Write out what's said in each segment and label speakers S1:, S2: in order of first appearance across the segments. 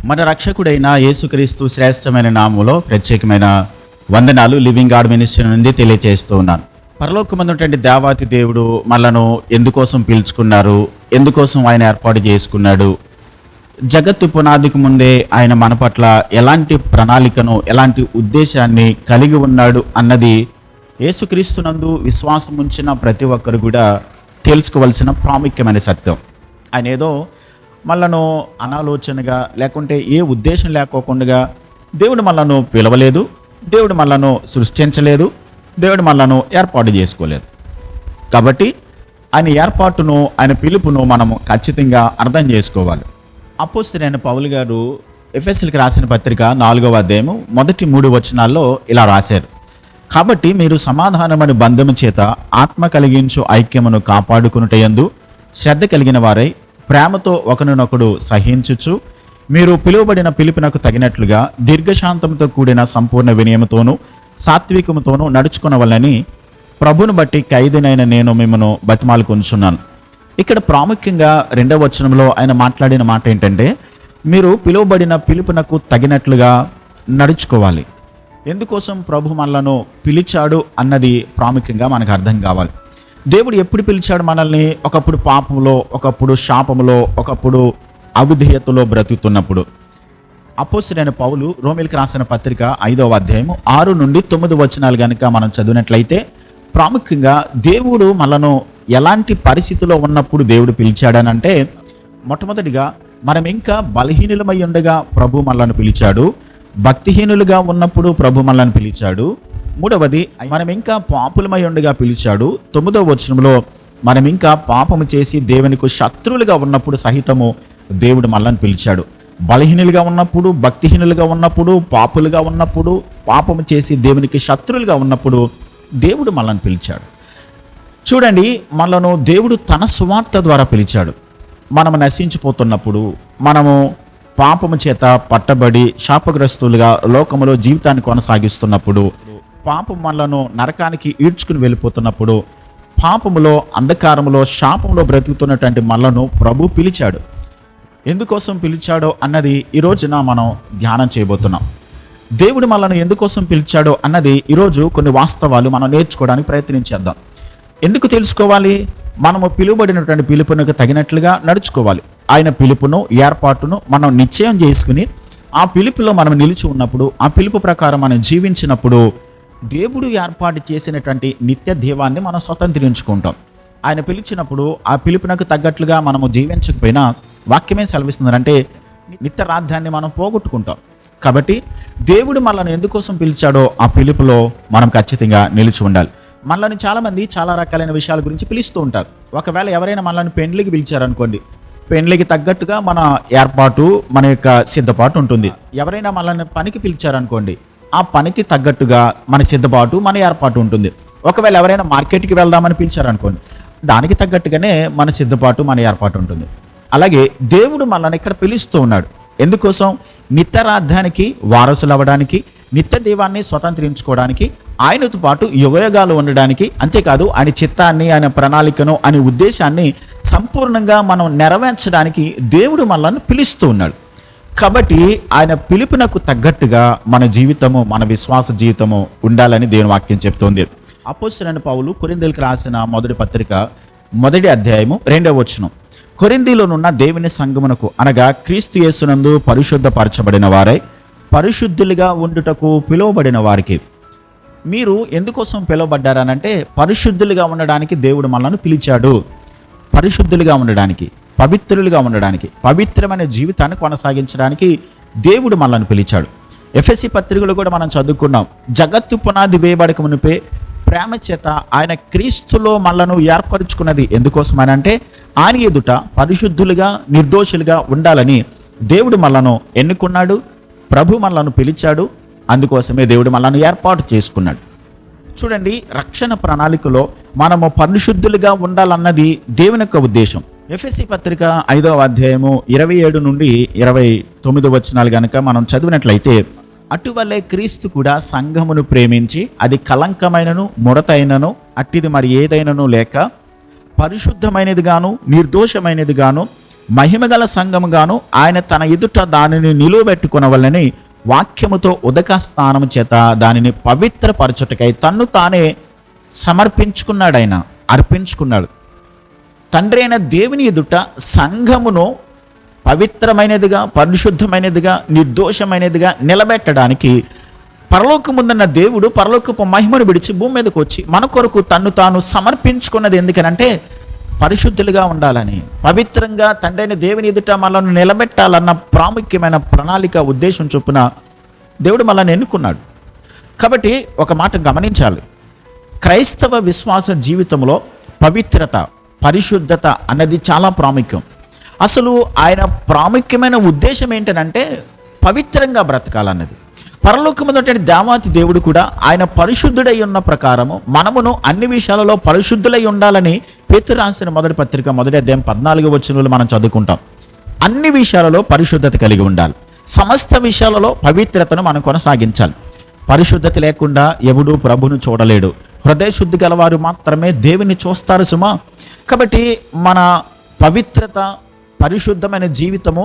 S1: మన రక్షకుడైన యేసుక్రీస్తు శ్రేష్టమైన నామములో ప్రత్యేకమైన వందనాలు లివింగ్ గాడ్ మినిస్ట్రీ నుండి తెలియజేస్తూ ఉన్నాను. పరలోకమందున్నటువంటి దేవాతి దేవుడు మనలను ఎందుకోసం పిలుచుకున్నారు, ఎందుకోసం ఆయన ఏర్పాటు చేసుకున్నాడు, జగత్తు పునాదికి ముందే ఆయన మన పట్ల ఎలాంటి ప్రణాళికను, ఎలాంటి ఉద్దేశాన్ని కలిగి ఉన్నాడు అన్నది యేసుక్రీస్తునందు విశ్వాసం ఉంచిన ప్రతి ఒక్కరు కూడా తెలుసుకోవలసిన ప్రాముఖ్యమైన సత్యం. ఆయన ఏదో మనలను అనాలోచనగా లేకుంటే ఏ ఉద్దేశం లేకోకుండా దేవుడు మనలను పిలవలేదు, దేవుడు మనలను సృష్టించలేదు, దేవుడు మనలను ఏర్పాటు చేసుకోలేదు. కాబట్టి ఆయన ఏర్పాటును, ఆయన పిలుపును మనము ఖచ్చితంగా అర్థం చేసుకోవాలి. అపోస్తలుడైన పౌలు గారు ఎఫెసీయులకు రాసిన పత్రిక 4వ అధ్యాయము మొదటి 3 వచనాల్లో ఇలా రాశారు. కాబట్టి మీరు సమాధానమని బంధము చేత ఆత్మ కలిగించు ఐక్యమును కాపాడుకొనుటయందు శ్రద్ధ కలిగిన వారై ప్రేమతో ఒకరినొకడు సహించుచు మీరు పిలువబడిన పిలుపునకు తగినట్లుగా దీర్ఘశాంతంతో కూడిన సంపూర్ణ వినయముతోనూ సాత్వికముతోనూ నడుచుకునవలని ప్రభును బట్టి ఖైదీనైన నేను మిమ్మను బతిమాలుకొనుచున్నాను. ఇక్కడ ప్రాముఖ్యంగా 2వ వచనంలో ఆయన మాట్లాడిన మాట ఏంటంటే, మీరు పిలువబడిన పిలుపునకు తగినట్లుగా నడుచుకోవాలి. ఎందుకోసం ప్రభు మనలను పిలిచాడు అన్నది ప్రాముఖ్యంగా మనకు అర్థం కావాలి. దేవుడు ఎప్పుడు పిలిచాడు మనల్ని? ఒకప్పుడు పాపంలో, ఒకప్పుడు శాపంలో, ఒకప్పుడు అవిధేయతలో బ్రతుకుతున్నప్పుడు. అపోస్తలుడైన పౌలు రోమీయులకు రాసిన పత్రిక 5వ అధ్యాయము 6 నుండి 9 వచనాలు కనుక మనం చదివినట్లయితే ప్రాముఖ్యంగా దేవుడు మనను ఎలాంటి పరిస్థితిలో ఉన్నప్పుడు దేవుడు పిలిచాడనంటే, మొట్టమొదటిగా మనం ఇంకా బలహీనులమై ఉండగా ప్రభు మనలను పిలిచాడు. భక్తిహీనులుగా ఉన్నప్పుడు ప్రభు మనలను పిలిచాడు. మూడవది, మనం ఇంకా పాపులమై ఉండగా పిలిచాడు. 9వ వచనంలో మనం ఇంకా పాపము చేసి దేవునికి శత్రువులుగా ఉన్నప్పుడు సహితము దేవుడు మనల్ని పిలిచాడు. బలహీనులుగా ఉన్నప్పుడు, భక్తిహీనులుగా ఉన్నప్పుడు, పాపులుగా ఉన్నప్పుడు, పాపము చేసి దేవునికి శత్రువులుగా ఉన్నప్పుడు దేవుడు మనల్ని పిలిచాడు. చూడండి, మనను దేవుడు తన సువార్త ద్వారా పిలిచాడు. మనము నశించిపోతున్నప్పుడు, మనము పాపము చేత పట్టబడి శాపగ్రస్తులుగా లోకములో జీవితాన్ని కొనసాగిస్తున్నప్పుడు, పాపం మనలను నరకానికి ఈడ్చుకుని వెళ్ళిపోతున్నప్పుడు, పాపములో, అంధకారములో, శాపంలో బ్రతుకుతున్నటువంటి మనలను ప్రభు పిలిచాడు. ఎందుకోసం పిలిచాడో అన్నది ఈ రోజున మనం ధ్యానం చేయబోతున్నాం. దేవుడు మనల్ని ఎందుకోసం పిలిచాడో అన్నది ఈరోజు కొన్ని వాస్తవాలు మనం నేర్చుకోవడానికి ప్రయత్నించేద్దాం. ఎందుకు తెలుసుకోవాలి? మనము పిలువబడినటువంటి పిలుపునకు తగినట్లుగా నడుచుకోవాలి. ఆయన పిలుపును, ఏర్పాటును మనం నిశ్చయం చేసుకుని ఆ పిలుపులో మనం నిలిచి ఉన్నప్పుడు, ఆ పిలుపు ప్రకారం మనం జీవించినప్పుడు దేవుడు ఏర్పాటు చేసినటువంటి నిత్య దీవాన్ని మనం స్వతంత్రించుకుంటాం. ఆయన పిలిచినప్పుడు ఆ పిలుపునకు తగ్గట్లుగా మనము జీవించకపోయినా వాక్యమే సెలవిస్తుందంటే నిత్య రాజ్యాన్ని మనం పోగొట్టుకుంటాం. కాబట్టి దేవుడు మనల్ని ఎందుకోసం పిలిచాడో ఆ పిలుపులో మనం ఖచ్చితంగా నిలిచి ఉండాలి. మనల్ని చాలామంది చాలా రకాలైన విషయాల గురించి పిలుస్తూ ఉంటారు. ఒకవేళ ఎవరైనా మనల్ని పెండ్లికి పిలిచారనుకోండి, పెండ్లికి తగ్గట్టుగా మన ఏర్పాటు, మన యొక్క సిద్ధపాటు ఉంటుంది. ఎవరైనా మనల్ని పనికి పిలిచారనుకోండి, ఆ పనికి తగ్గట్టుగా మన సిద్ధపాటు, మన ఏర్పాటు ఉంటుంది. ఒకవేళ ఎవరైనా మార్కెట్కి వెళ్దామని పిలిచారనుకోండి, దానికి తగ్గట్టుగానే మన సిద్ధపాటు, మన ఏర్పాటు ఉంటుంది. అలాగే దేవుడు మనల్ని ఇక్కడ పిలుస్తూ ఉన్నాడు. ఎందుకోసం? నిత్య రాజ్యానికి వారసులు అవ్వడానికి, నిత్య దీవాన్ని స్వతంత్రించుకోవడానికి, ఆయనతో పాటు యుగయుగాలు ఉండడానికి. అంతేకాదు ఆయన చిత్తాన్ని, ఆయన ప్రణాళికను, ఆయన ఉద్దేశాన్ని సంపూర్ణంగా మనం నెరవేర్చడానికి దేవుడు మనల్ని పిలుస్తూ ఉన్నాడు. కాబట్టి ఆయన పిలుపునకు తగ్గట్టుగా మన జీవితము, మన విశ్వాస జీవితము ఉండాలని దేవుని వాక్యం చెప్తోంది. అపోస్తలుడైన పౌలు కొరింథీయులకు రాసిన మొదటి పత్రిక 1వ అధ్యాయము 2వ వచనం, కొరింథీలోనున్న దేవుని సంఘమునకు అనగా క్రీస్తు యేసునందు పరిశుద్ధపరచబడిన వారై పరిశుద్ధులుగా ఉండుటకు పిలువబడిన వారికి. మీరు ఎందుకోసం పిలువబడ్డారనంటే పరిశుద్ధులుగా ఉండడానికి దేవుడు మనల్ని పిలిచాడు. పరిశుద్ధులుగా ఉండడానికి, పవిత్రులుగా ఉండడానికి, పవిత్రమైన జీవితాన్ని కొనసాగించడానికి దేవుడు మనల్ని పిలిచాడు. ఎఫెసీ పత్రికలో కూడా మనం చదువుకున్నాం, జగత్తు పునాది వేయబడక మునిపే ప్రేమ చేత ఆయన క్రీస్తులో మనలను ఏర్పరుచుకున్నది. ఎందుకోసం అని అంటే ఆయన ఎదుట పరిశుద్ధులుగా, నిర్దోషులుగా ఉండాలని దేవుడు మనలను ఎన్నుకున్నాడు. ప్రభు మనలను పిలిచాడు. అందుకోసమే దేవుడు మనలను ఏర్పాటు చేసుకున్నాడు. చూడండి, రక్షణ ప్రణాళికలో మనము పరిశుద్ధులుగా ఉండాలన్నది దేవుని యొక్క ఉద్దేశం. ఎఫెసీ పత్రిక 5వ అధ్యాయము 27 నుండి 29 వచనాలు కనుక మనం చదివినట్లయితే, అటువల్లే క్రీస్తు కూడా సంఘమును ప్రేమించి అది కలంకమైనను ముడతైనను అట్టిది మరి ఏదైనను లేక పరిశుద్ధమైనది గాను నిర్దోషమైనది గాను మహిమగల సంఘముగాను ఆయన తన ఎదుట దానిని నిలువబెట్టుకొనవలెనని వాక్యముతో ఉదక స్నానం చేత దానిని పవిత్రపరచుటకై తన్ను తానే సమర్పించుకున్నాడు. ఆయన అర్పించుకున్నాడు. తండ్రి అయిన దేవుని ఎదుట సంఘమును పవిత్రమైనదిగా, పరిశుద్ధమైనదిగా, నిర్దోషమైనదిగా నిలబెట్టడానికి పరలోకముందున్న దేవుడు పరలోకపు మహిమను విడిచి భూమి మీదకి వచ్చి మన కొరకు తన్ను తాను సమర్పించుకున్నది. ఎందుకనంటే పరిశుద్ధులుగా ఉండాలని, పవిత్రంగా తండ్రి అయిన దేవుని ఎదుట మనల్ని నిలబెట్టాలన్న ప్రాముఖ్యమైన ప్రణాళిక, ఉద్దేశం చొప్పున దేవుడు మనల్ని ఎన్నుకున్నాడు. కాబట్టి ఒక మాట గమనించాలి, క్రైస్తవ విశ్వాస జీవితంలో పవిత్రత, పరిశుద్ధత అన్నది చాలా ప్రాముఖ్యం. అసలు ఆయన ప్రాముఖ్యమైన ఉద్దేశం ఏంటనంటే పవిత్రంగా బ్రతకాలన్నది. పరలోకమున్నటువంటి దేవాతి దేవుడు కూడా ఆయన పరిశుద్ధుడై ఉన్న ప్రకారము మనమును అన్ని విషయాలలో పరిశుద్ధులై ఉండాలని పేతురు రాసిన మొదటి పత్రిక 1వ అధ్యాయం 14వ వచనంలో మనం చదువుకుంటాం. అన్ని విషయాలలో పరిశుద్ధత కలిగి ఉండాలి. సమస్త విషయాలలో పవిత్రతను మనం కొనసాగించాలి. పరిశుద్ధత లేకుండా ఎవడూ ప్రభువును చూడలేడు. హృదయ శుద్ధి గలవారు మాత్రమే దేవుని చూస్తారు సుమా. కాబట్టి మన పవిత్రత, పరిశుద్ధమైన జీవితము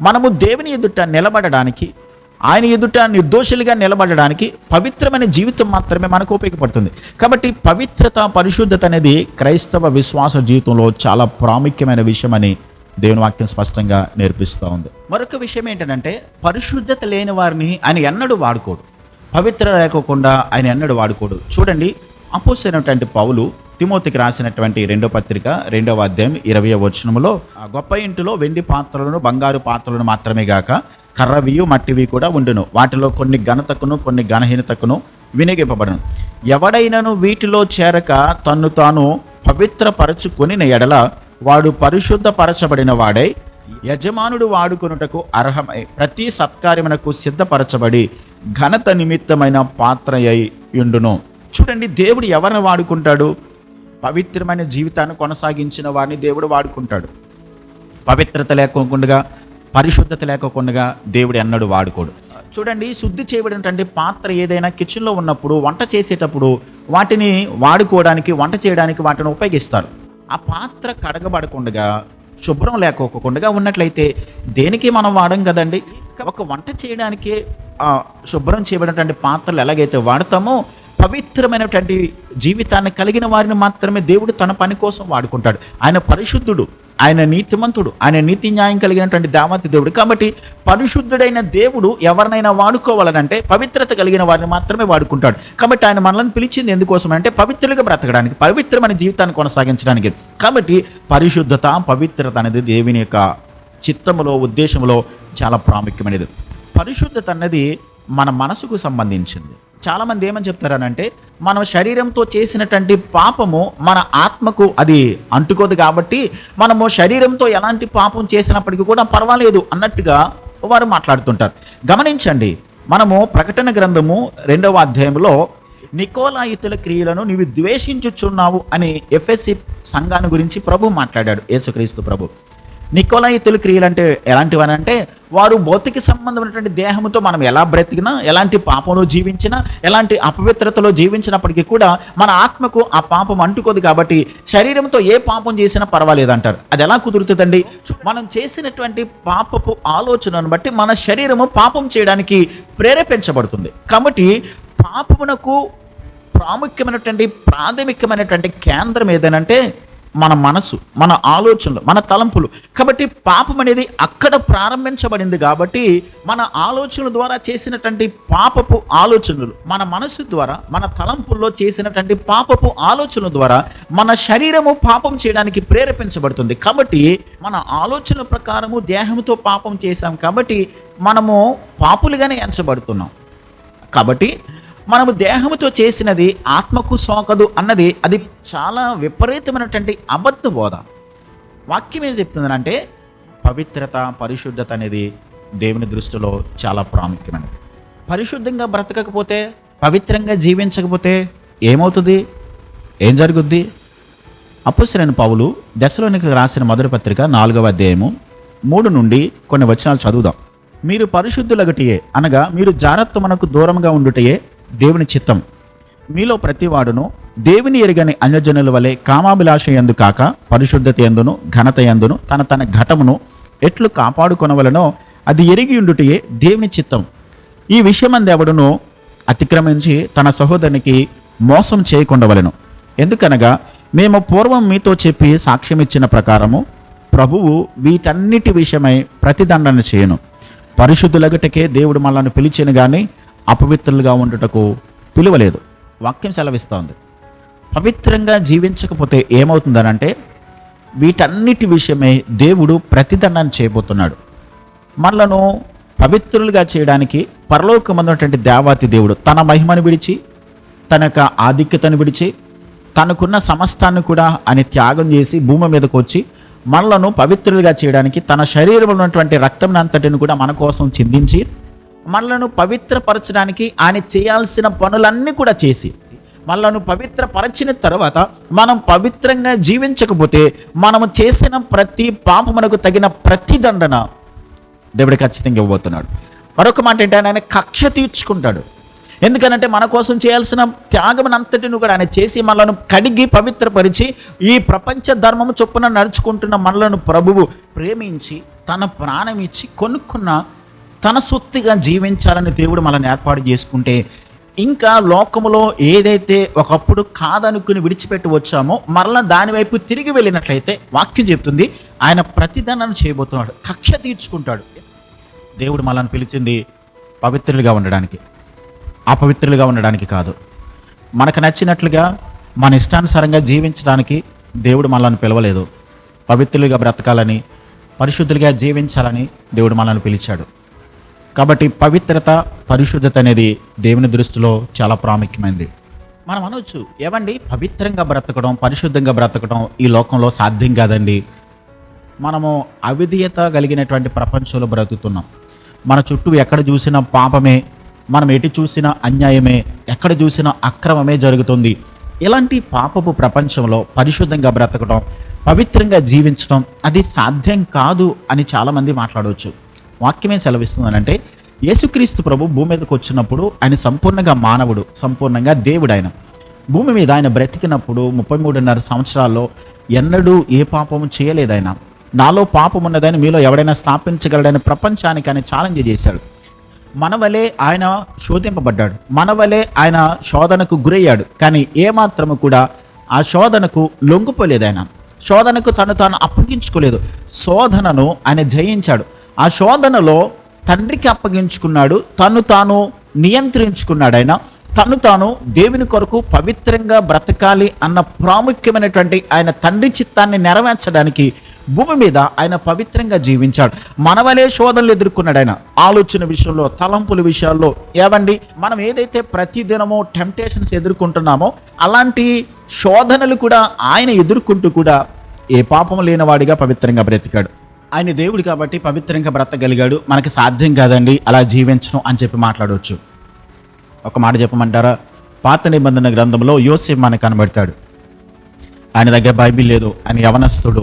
S1: మనము దేవుని ఎదుట నిలబడడానికి, ఆయన ఎదుట నిర్దోషులుగా నిలబడడానికి పవిత్రమైన జీవితం మాత్రమే మనకు ఉపయోగపడుతుంది. కాబట్టి పవిత్రత, పరిశుద్ధత అనేది క్రైస్తవ విశ్వాస జీవితంలో చాలా ప్రాముఖ్యమైన విషయం అని దేవుని వాక్యం స్పష్టంగా నేర్పిస్తూ ఉంది. మరొక విషయం ఏంటంటే పరిశుద్ధత లేని వారిని ఆయన ఎన్నడూ వాడుకోడు. పవిత్ర లేకోకుండా ఆయన ఎన్నడూ వాడుకోడు. చూడండి, అపోస్తలుడైనటువంటి పౌలు తిమోతికి రాసినటువంటి 2వ పత్రిక 2వ అధ్యాయం 20వ వచనములో, గొప్ప ఇంటిలో వెండి పాత్రలను, బంగారు పాత్రలను మాత్రమే గాక కర్రవియు మట్టివి కూడా ఉండును. వాటిలో కొన్ని ఘనతకును కొన్ని ఘనహీనతకును వినియోగింపబడును. ఎవడైనను వీటిలో చేరక తన్ను తాను పవిత్రపరచుకొని ఎడల వాడు పరిశుద్ధపరచబడిన వాడై యజమానుడు వాడుకొనుటకు అర్హమై ప్రతి సత్కార్యమునకు సిద్ధపరచబడి ఘనత నిమిత్తమైన పాత్ర అయి ఉండును. చూడండి, దేవుడు ఎవరిని వాడుకుంటాడు? పవిత్రమైన జీవితాన్ని కొనసాగించిన వారిని దేవుడు వాడుకుంటాడు. పవిత్రత లేకోకుండా, పరిశుద్ధత లేకోకుండా దేవుడు ఎన్నడూ వాడుకోడు. చూడండి, శుద్ధి చేయబడినటువంటి పాత్ర ఏదైనా కిచెన్లో ఉన్నప్పుడు, వంట చేసేటప్పుడు వాటిని వాడుకోవడానికి, వంట చేయడానికి వాటిని ఉపయోగిస్తారు. ఆ పాత్ర కడగబడకుండా, శుభ్రం లేకోకుండా ఉన్నట్లయితే దేనికి మనం వాడం కదండి. ఒక వంట చేయడానికి శుభ్రం చేయబడినటువంటి పాత్రలు ఎలాగైతే వాడతామో, పవిత్రమైనటువంటి జీవితాన్ని కలిగిన వారిని మాత్రమే దేవుడు తన పని కోసం వాడుకుంటాడు. ఆయన పరిశుద్ధుడు, ఆయన నీతిమంతుడు, ఆయన నీతి న్యాయం కలిగినటువంటి దేవాతి దేవుడు. కాబట్టి పరిశుద్ధుడైన దేవుడు ఎవరినైనా వాడుకోవాలనంటే పవిత్రత కలిగిన వారిని మాత్రమే వాడుకుంటాడు. కాబట్టి ఆయన మనల్ని పిలిచింది ఎందుకోసం అంటే పవిత్రులుగా బ్రతకడానికి, పవిత్రమైన జీవితాన్ని కొనసాగించడానికి. కాబట్టి పరిశుద్ధత, పవిత్రత అనేది దేవుని యొక్క చిత్తములో, ఉద్దేశంలో చాలా ప్రాముఖ్యమైనది. పరిశుద్ధత అన్నది మన మనసుకు సంబంధించింది. చాలామంది ఏమని చెప్తారనంటే మన శరీరంతో చేసినటువంటి పాపము మన ఆత్మకు అది అంటుకోదు, కాబట్టి మనము శరీరంతో ఎలాంటి పాపం చేసినప్పటికీ కూడా పర్వాలేదు అన్నట్టుగా వారు మాట్లాడుతుంటారు. గమనించండి, మనము ప్రకటన గ్రంథము 2వ అధ్యాయంలో నికోలాయితుల క్రియలను నీవు ద్వేషించుచున్నావు అని ఎఫెసీ సంఘాన్ని గురించి ప్రభు మాట్లాడాడు, యేసుక్రీస్తు ప్రభు. నికోలాయితుల క్రియలు అంటే ఎలాంటివనంటే వారు భౌతిక సంబంధమైనటువంటి దేహంతో మనం ఎలా బ్రతికినా, ఎలాంటి పాపంలో జీవించినా, ఎలాంటి అపవిత్రతలో జీవించినప్పటికీ కూడా మన ఆత్మకు ఆ పాపం అంటుకోదు, కాబట్టి శరీరంతో ఏ పాపం చేసినా పర్వాలేదంటారు. అది ఎలా కుదురుతుందండి? మనం చేసినటువంటి పాపపు ఆలోచనను బట్టి మన శరీరము పాపం చేయడానికి ప్రేరేపించబడుతుంది. కాబట్టి పాపమునకు ప్రాథమికమైనటువంటి కేంద్రం ఏదనంటే మన మనసు, మన ఆలోచనలు, మన తలంపులు. కాబట్టి పాపం అనేది అక్కడ ప్రారంభించబడింది. కాబట్టి మన ఆలోచనల ద్వారా చేసినటువంటి పాపపు ఆలోచనలు, మన మనసు ద్వారా, మన తలంపుల్లో చేసినటువంటి పాపపు ఆలోచనల ద్వారా మన శరీరము పాపం చేయడానికి ప్రేరేపించబడుతుంది. కాబట్టి మన ఆలోచనల ప్రకారము దేహంతో పాపం చేశాం, కాబట్టి మనము పాపులుగానే ఎంచబడుతున్నాం. కాబట్టి మనము దేహముతో చేసినది ఆత్మకు సోకదు అన్నది అది చాలా విపరీతమైనటువంటి అబద్ధ బోధ. వాక్యం ఏం చెప్తుందంటే పవిత్రత, పరిశుద్ధత అనేది దేవుని దృష్టిలో చాలా ప్రాముఖ్యమైనది. పరిశుద్ధంగా బ్రతకకపోతే, పవిత్రంగా జీవించకపోతే ఏమవుతుంది? ఏం జరుగుద్ది? అపోస్తలుడైన పౌలు దెస్సలోనికీయులకు రాసిన మొదటి పత్రిక 4వ అధ్యాయము 3 నుండి కొన్ని వచనాలు చదువుదాం. మీరు పరిశుద్ధులగటియే, అనగా మీరు జారత్వమునకు దూరంగా ఉండుటయే దేవుని చిత్తం. మీలో ప్రతివాడును దేవుని ఎరుగని అన్యజనుల వలె కామాభిలాష యందు కాక పరిశుద్ధత యందును ఘనత యందును తన ఘటమును ఎట్లు కాపాడుకొనవలనో అది ఎరిగి ఉండుటయే దేవుని చిత్తం. ఈ విషయమందు ఎవడును అతిక్రమించి తన సహోదరునికి మోసం చేయకుండవలెను. ఎందుకనగా మేము పూర్వం మీతో చెప్పి సాక్ష్యం ఇచ్చిన ప్రకారము ప్రభువు వీటన్నిటి విషయమై ప్రతిదండన చేయను. పరిశుద్ధులగటకే దేవుడు మనల్ని పిలిచెను కానీ అపవిత్రులుగా ఉండుటకు పిలువలేదు. వాక్యం సెలవిస్తోంది. పవిత్రంగా జీవించకపోతే ఏమవుతుందనంటే వీటన్నిటి విషయమై దేవుడు ప్రతిదండన చేయబోతున్నాడు. మనలను పవిత్రులుగా చేయడానికి పరలోకమందున్నటువంటి దేవాతి దేవుడు తన మహిమను విడిచి, తన యొక్క ఆధిక్యతను విడిచి, తనకున్న సమస్తాన్ని కూడా ఆయన త్యాగం చేసి భూమి మీదకు వచ్చి మనలను పవిత్రులుగా చేయడానికి తన శరీరంలో ఉన్నటువంటి రక్తం అంతటిని కూడా మన కోసం చిందించి మనలను పవిత్రపరచడానికి ఆయన చేయాల్సిన పనులన్నీ కూడా చేసి మనలను పవిత్రపరచిన తర్వాత మనం పవిత్రంగా జీవించకపోతే మనము చేసిన ప్రతి పాపమునకు తగిన ప్రతిదండన దేవుడు ఖచ్చితంగా ఇవ్వబోతున్నాడు. మరొక మాట ఏంటంటే ఆయన కక్ష తీర్చుకుంటాడు. ఎందుకనంటే మన కోసం చేయాల్సిన త్యాగమునంతటిని కూడా ఆయన చేసి మనలను కడిగి పవిత్రపరిచి ఈ ప్రపంచ ధర్మము చొప్పున నడుచుకుంటున్న మనలను ప్రభువు ప్రేమించి తన ప్రాణం ఇచ్చి కొనుక్కున్న తన సొత్తుగా జీవించాలని దేవుడు మనల్ని ఏర్పాటు చేసుకుంటే ఇంకా లోకములో ఏదైతే ఒకప్పుడు కాదనుకుని విడిచిపెట్టి వచ్చామో మరలా దానివైపు తిరిగి వెళ్ళినట్లయితే వాక్యం చెప్తుంది ఆయన ప్రతిదండన చేయబోతున్నాడు, కక్ష తీర్చుకుంటాడు. దేవుడు మనల్ని పిలిచింది పవిత్రులుగా ఉండడానికి, అపవిత్రులుగా ఉండడానికి కాదు. మనకు నచ్చినట్లుగా మన ఇష్టానుసారంగా జీవించడానికి దేవుడు మనల్ని పిలవలేదు. పవిత్రులుగా బ్రతకాలని, పరిశుద్ధులుగా జీవించాలని దేవుడు మనల్ని పిలిచాడు. కాబట్టి పవిత్రత, పరిశుద్ధత అనేది దేవుని దృష్టిలో చాలా ప్రాముఖ్యమైనది. మనం అనవచ్చు, ఏవండి పవిత్రంగా బ్రతకడం, పరిశుద్ధంగా బ్రతకడం ఈ లోకంలో సాధ్యం కాదండి. మనము అవిధేయత కలిగినటువంటి ప్రపంచంలో బ్రతుకుతున్నాం. మన చుట్టూ ఎక్కడ చూసినా పాపమే, మనం ఎటు చూసినా అన్యాయమే, ఎక్కడ చూసినా అక్రమమే జరుగుతుంది. ఇలాంటి పాపపు ప్రపంచంలో పరిశుద్ధంగా బ్రతకడం, పవిత్రంగా జీవించడం అది సాధ్యం కాదు అని చాలామంది మాట్లాడవచ్చు. వాక్యమే సెలవిస్తుందనంటే యేసుక్రీస్తు ప్రభు భూమి మీదకి వచ్చినప్పుడు ఆయన సంపూర్ణంగా మానవుడు, సంపూర్ణంగా దేవుడు. ఆయన భూమి మీద ఆయన బ్రతికినప్పుడు 33.5 సంవత్సరాల్లో ఎన్నడూ ఏ పాపము చేయలేదు. ఆయన నాలో పాపం ఉన్నదని మీలో ఎవడైనా స్థాపించగలడని ప్రపంచానికి ఆయన ఛాలెంజ్ చేశాడు. మన వలే ఆయన శోధింపబడ్డాడు, మన వలే ఆయన శోధనకు గురయ్యాడు. కానీ ఏమాత్రము కూడా ఆ శోధనకు లొంగిపోలేదు. ఆయన శోధనకు తాను అప్పగించుకోలేదు. శోధనను ఆయన జయించాడు. ఆ శోధనలో తండ్రికి అప్పగించుకున్నాడు, తాను నియంత్రించుకున్నాడు. ఆయన తాను దేవుని కొరకు పవిత్రంగా బ్రతకాలి అన్న ప్రాముఖ్యమైనటువంటి ఆయన తండ్రి చిత్తాన్ని నెరవేర్చడానికి భూమి మీద ఆయన పవిత్రంగా జీవించాడు. మనవలే శోధనలు ఎదుర్కొన్నాడు. ఆయన ఆలోచన విషయంలో, తలంపుల విషయాల్లో. ఏవండి మనం ఏదైతే ప్రతిదినమో టెంప్టేషన్స్ ఎదుర్కొంటున్నామో అలాంటి శోధనలు కూడా ఆయన ఎదుర్కొంటూ కూడా ఏ పాపం లేనివాడిగా పవిత్రంగా బ్రతికాడు. ఆయన దేవుడు కాబట్టి పవిత్రంగా బ్రతకగలిగాడు. మనకి సాధ్యం కాదండి అలా జీవించడం అని చెప్పి మాట్లాడవచ్చు. ఒక మాట చెప్పమంటారా? పాత నిబంధన గ్రంథంలో యోసేపు మనకు కనబడతాడు. ఆయన దగ్గర బైబిల్ లేదు, ఆయన యవనస్తుడు.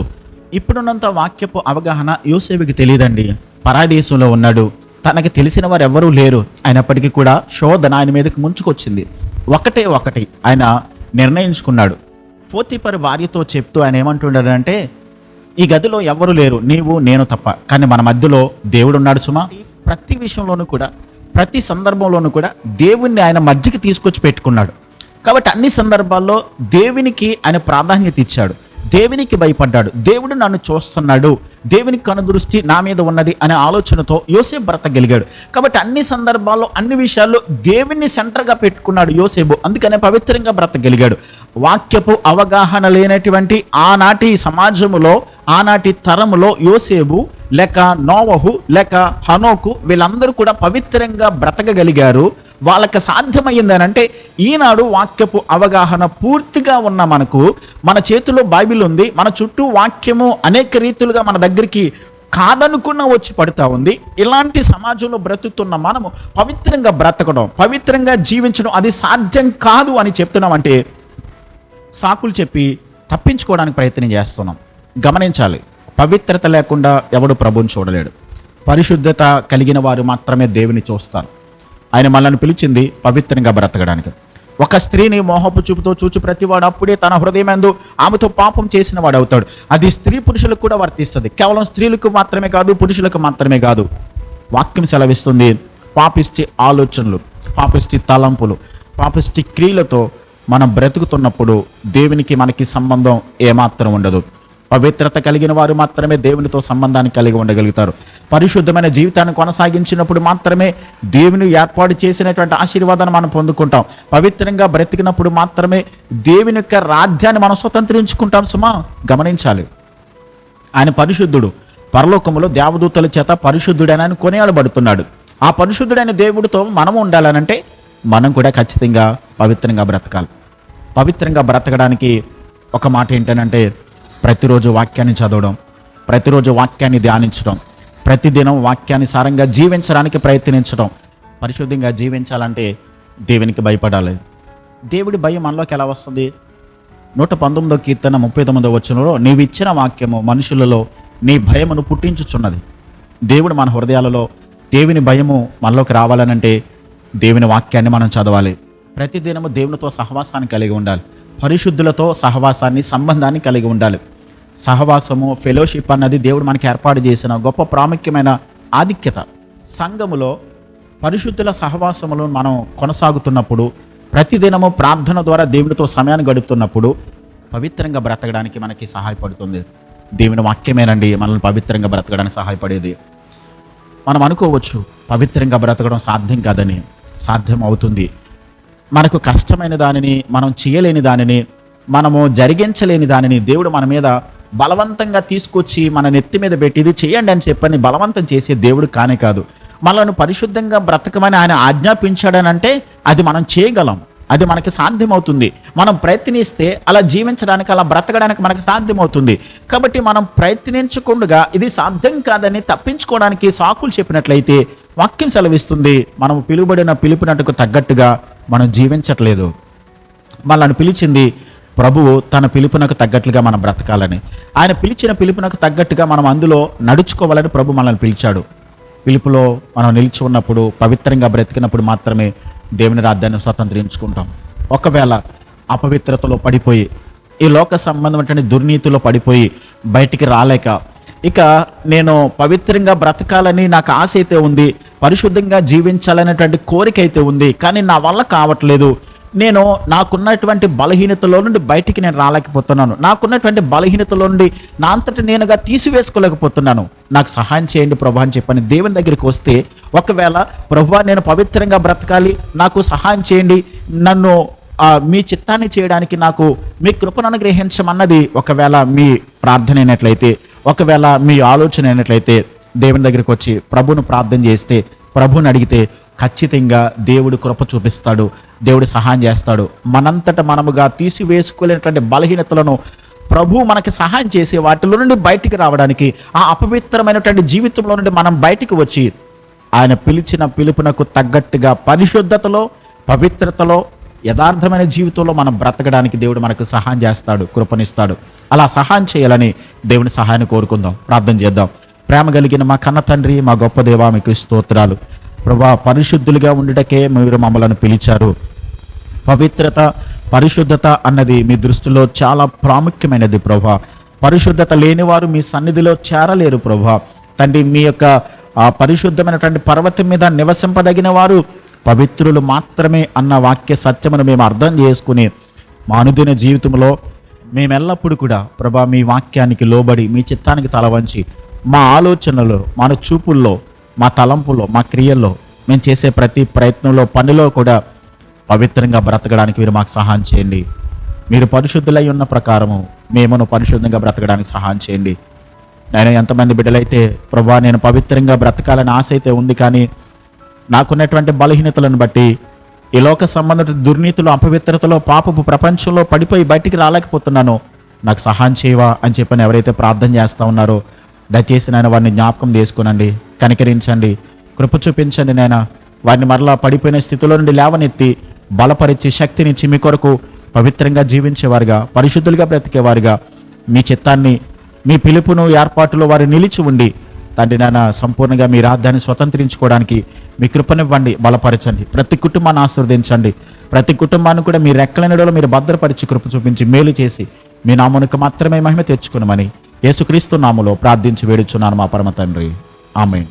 S1: ఇప్పుడున్నంత వాక్యపు అవగాహన యోసేపుకి తెలియదండి. పరాదేశంలో ఉన్నాడు, తనకి తెలిసిన వారు ఎవరూ లేరు. అయినప్పటికీ కూడా శోధన ఆయన మీదకి ముంచుకొచ్చింది. ఒకటి ఆయన నిర్ణయించుకున్నాడు. పోతీఫరు భార్యతో చెప్తూ ఆయన ఏమంటున్నాడంటే, ఈ గదిలో ఎవరు లేరు, నీవు నేను తప్ప, కానీ మన మధ్యలో దేవుడు ఉన్నాడు సుమా. ప్రతి విషయంలోనూ కూడా, ప్రతి సందర్భంలోనూ కూడా దేవుణ్ణి ఆయన మధ్యకి తీసుకొచ్చి పెట్టుకున్నాడు. కాబట్టి అన్ని సందర్భాల్లో దేవునికి ఆయన ప్రాధాన్యత ఇచ్చాడు, దేవునికి భయపడ్డాడు. దేవుడు నన్ను చూస్తున్నాడు, దేవుని కనుదృష్టి నా మీద ఉన్నది అనే ఆలోచనతో యోసేపు బ్రతకగలిగాడు. కాబట్టి అన్ని సందర్భాల్లో, అన్ని విషయాల్లో దేవుణ్ణి సెంటర్గా పెట్టుకున్నాడు యోసేపు. అందుకనే పవిత్రంగా బ్రతకగలిగాడు. వాక్యపు అవగాహన లేనటువంటి ఆనాటి సమాజములో, ఆనాటి తరములో యోసేపు లేక నోవహు లేక హనోకు వీళ్ళందరూ కూడా పవిత్రంగా బ్రతకగలిగారు. వాళ్ళకి సాధ్యమయ్యిందని అంటే ఈనాడు వాక్యపు అవగాహన పూర్తిగా ఉన్న మనకు, మన చేతిలో బైబిల్ ఉంది, మన చుట్టూ వాక్యము అనేక రీతులుగా మన దగ్గరికి కాదనుకున్న వచ్చి పడుతూ ఉంది. ఇలాంటి సమాజంలో బ్రతుకుతున్న మనము పవిత్రంగా బ్రతకడం, పవిత్రంగా జీవించడం అది సాధ్యం కాదు అని చెప్తున్నామంటే సాకులు చెప్పి తప్పించుకోవడానికి ప్రయత్నం చేస్తున్నాం. గమనించాలి, పవిత్రత లేకుండా ఎవడు ప్రభువుని చూడలేడు. పరిశుద్ధత కలిగిన వారు మాత్రమే దేవుని చూస్తారు. ఆయన మనల్ని పిలిచింది పవిత్రంగా బ్రతకడానికి. ఒక స్త్రీని మోహపు చూపుతో చూచి ప్రతివాడు అప్పుడే తన హృదయమందు ఆమెతో పాపం చేసిన వాడు అవుతాడు. అది స్త్రీ పురుషులకు కూడా వర్తిస్తుంది. కేవలం స్త్రీలకు మాత్రమే కాదు, పురుషులకు మాత్రమే కాదు. వాక్యం సెలవిస్తుంది, పాపిష్టి ఆలోచనలు, పాపిష్టి తలంపులు, పాపిష్టి క్రియలతో మనం బ్రతుకుతున్నప్పుడు దేవునికి మనకి సంబంధం ఏమాత్రం ఉండదు. పవిత్రత కలిగిన వారు మాత్రమే దేవునితో సంబంధాన్ని కలిగి ఉండగలుగుతారు. పరిశుద్ధమైన జీవితాన్ని కొనసాగించినప్పుడు మాత్రమే దేవుని ఏర్పాటు చేసినటువంటి ఆశీర్వాదాన్ని మనం పొందుకుంటాం. పవిత్రంగా బ్రతికినప్పుడు మాత్రమే దేవుని యొక్క రాజ్యాన్ని మనం స్వతంత్రించుకుంటాం. సుమా, గమనించాలి. ఆయన పరిశుద్ధుడు. పరలోకములో దేవదూతల చేత పరిశుద్ధుడని ఆయన కొనియాడబడుతున్నాడు. ఆ పరిశుద్ధుడైన దేవుడితో మనం ఉండాలనంటే మనం కూడా ఖచ్చితంగా పవిత్రంగా బ్రతకాలి. పవిత్రంగా బ్రతకడానికి ఒక మాట ఏంటనంటే, ప్రతిరోజు వాక్యాన్ని చదవడం, ప్రతిరోజు వాక్యాన్ని ధ్యానించడం, ప్రతిదినం వాక్యాన్ని సారంగా జీవించడానికి ప్రయత్నించడం. పరిశుద్ధంగా జీవించాలంటే దేవునికి భయపడాలి. దేవుడి భయం మనలోకి ఎలా వస్తుంది? 119వ కీర్తన 39వ వచనంలో, నీవు ఇచ్చిన వాక్యము మనుషులలో నీ భయమును పుట్టించుచున్నది. దేవుడు మన హృదయాలలో దేవుని భయము మనలోకి రావాలనంటే దేవుని వాక్యాన్ని మనం చదవాలి. ప్రతిదినము దేవునితో సహవాసాన్ని కలిగి ఉండాలి. పరిశుద్ధులతో సహవాసాన్ని, సంబంధాన్ని కలిగి ఉండాలి. సహవాసము, ఫెలోషిప్ అన్నది దేవుడు మనకి ఏర్పాటు చేసిన గొప్ప ప్రాముఖ్యమైన ఆధిక్యత. సంఘములో పరిశుద్ధుల సహవాసములు మనం కొనసాగుతున్నప్పుడు, ప్రతిదినము ప్రార్థన ద్వారా దేవునితో సమయాన్ని గడుపుతున్నప్పుడు పవిత్రంగా బ్రతకడానికి మనకి సహాయపడుతుంది. దేవుని వాక్యమేనండి మనల్ని పవిత్రంగా బ్రతకడానికి సహాయపడేది. మనం అనుకోవచ్చు పవిత్రంగా బ్రతకడం సాధ్యం కాదని. సాధ్యం అవుతుంది. మనకు కష్టమైన దానిని, మనం చేయలేని దానిని, మనము జరిగించలేని దానిని దేవుడు మన మీద బలవంతంగా తీసుకొచ్చి మన నెత్తి మీద పెట్టి ఇది చేయండి అని చెప్పని బలవంతం చేసే దేవుడు కానే కాదు. మనల్ని పరిశుద్ధంగా బ్రతకమని ఆయన ఆజ్ఞాపించాడనంటే అది మనం చేయగలం, అది మనకి సాధ్యమవుతుంది. మనం ప్రయత్నిస్తే అలా జీవించడానికి, అలా బ్రతకడానికి మనకు సాధ్యమవుతుంది. కాబట్టి మనం ప్రయత్నించకుండా ఇది సాధ్యం కాదని తప్పించుకోవడానికి సాకులు చెప్పినట్లయితే వాక్యం సెలవిస్తుంది, మనం పిలువబడిన పిలుపునట్టుకు తగ్గట్టుగా మనం జీవించట్లేదు. మనల్ని పిలిచింది ప్రభువు తన పిలుపునకు తగ్గట్లుగా మనం బ్రతకాలని. ఆయన పిలిచిన పిలుపునకు తగ్గట్టుగా మనం అందులో నడుచుకోవాలని ప్రభు మనల్ని పిలిచాడు. పిలుపులో మనం నిలిచి ఉన్నప్పుడు, పవిత్రంగా బ్రతికినప్పుడు మాత్రమే దేవుని రాజ్యాన్ని స్వతంత్రించుకుంటాం. ఒకవేళ అపవిత్రతలో పడిపోయి, ఈ లోక సంబంధమైన దుర్నీతిలో పడిపోయి బయటికి రాలేక, ఇక నేను పవిత్రంగా బ్రతకాలని నాకు ఆశ అయితే ఉంది, పరిశుద్ధంగా జీవించాలనేటువంటి కోరిక అయితే ఉంది, కానీ నా వల్ల కావట్లేదు, నేను నాకున్నటువంటి బలహీనతలో నుండి బయటికి నేను రాలేకపోతున్నాను, నాకున్నటువంటి బలహీనతలో నుండి నా అంతటి నేనుగా తీసివేసుకోలేకపోతున్నాను, నాకు సహాయం చేయండి ప్రభు అని చెప్పని దేవుని దగ్గరికి వస్తే, ఒకవేళ ప్రభువా నేను పవిత్రంగా బ్రతకాలి, నాకు సహాయం చేయండి, నన్ను మీ చిత్తాన్ని చేయడానికి నాకు మీ కృపను అనుగ్రహించమన్నది ఒకవేళ మీ ప్రార్థన అయినట్లయితే, ఒకవేళ మీ ఆలోచన అయినట్లయితే, దేవుని దగ్గరికి వచ్చి ప్రభువును ప్రార్థన చేస్తే, ప్రభువుని అడిగితే ఖచ్చితంగా దేవుడు కృప చూపిస్తాడు, దేవుడు సహాయం చేస్తాడు. మనంతట మనముగా తీసివేసుకోలేనటువంటి బలహీనతలను ప్రభు మనకి సహాయం చేసి వాటిలో నుండి బయటికి రావడానికి, ఆ అపవిత్రమైనటువంటి జీవితంలో నుండి మనం బయటికి వచ్చి ఆయన పిలిచిన పిలుపునకు తగ్గట్టుగా పరిశుద్ధతలో, పవిత్రతలో, యథార్థమైన జీవితంలో మనం బ్రతకడానికి దేవుడు మనకు సహాయం చేస్తాడు, కృపనిస్తాడు. అలా సహాయం చేయాలని దేవుని సహాయాన్ని కోరుకుందాం, ప్రార్థన చేద్దాం. ప్రేమ కలిగిన మా కన్న తండ్రి, మా గొప్ప దేవా, మీకు స్తోత్రాలు ప్రభా. పరిశుద్ధులుగా ఉండుటకే మీరు మమ్మల్ని పిలిచారు. పవిత్రత, పరిశుద్ధత అన్నది మీ దృష్టిలో చాలా ప్రాముఖ్యమైనది ప్రభా. పరిశుద్ధత లేనివారు మీ సన్నిధిలో చేరలేరు ప్రభా. తండ్రి, మీ యొక్క పరిశుద్ధమైనటువంటి పర్వతం మీద నివసింపదగిన వారు పవిత్రులు మాత్రమే అన్న వాక్య సత్యమును మేము అర్థం చేసుకుని మా అనుదిన జీవితంలో మేమెల్లప్పుడు కూడా ప్రభా మీ వాక్యానికి లోబడి, మీ చిత్తానికి తల వంచి, మా ఆలోచనలో, మన చూపుల్లో, మా తలంపులో, మా క్రియల్లో, మేము చేసే ప్రతి ప్రయత్నంలో, పనిలో కూడా పవిత్రంగా బ్రతకడానికి మీరు మాకు సహాయం చేయండి. మీరు పరిశుద్ధులై ఉన్న ప్రకారము మేమును పరిశుద్ధంగా బ్రతకడానికి సహాయం చేయండి. నేను ఎంతమంది బిడ్డలైతే ప్రభా నేను పవిత్రంగా బ్రతకాలని ఆశ అయితే ఉంది, కానీ నాకున్నటువంటి బలహీనతలను బట్టి ఈ లోక సంబంధిత దుర్నీతులు, అపవిత్రతలో, పాపపు ప్రపంచంలో పడిపోయి బయటికి రాలేకపోతున్నాను, నాకు సహాయం చేయవా అని చెప్పని ఎవరైతే ప్రార్థన చేస్తూ ఉన్నారో దయచేసి నాయన వారిని జ్ఞాపకం చేసుకునండి, కనికరించండి, కృప చూపించండి నాయన. వారిని మరలా పడిపోయిన స్థితిలో నుండి లేవనెత్తి బలపరిచి శక్తినిచ్చి మీ కొరకు పవిత్రంగా జీవించేవారుగా, పరిశుద్ధులుగా బ్రతికేవారుగా, మీ చిత్తాన్ని, మీ పిలుపును, ఏర్పాటులో వారు నిలిచి ఉండి తండ్రి నాయన సంపూర్ణంగా మీ రాజ్యాన్ని స్వతంత్రించుకోవడానికి మీ కృపనివ్వండి, బలపరచండి. ప్రతి కుటుంబాన్ని ఆశీర్వదించండి. ప్రతి కుటుంబాన్ని కూడా మీ రెక్కల నీడలో మీరు భద్రపరిచి కృప చూపించి మేలు చేసి మీ నామునకు మాత్రమే మహిమ తెచ్చుకునమని యేసుక్రీస్తు నామములో ప్రార్థించి వేడుచున్నాను మా పరమ తండ్రి. ఆమేన్.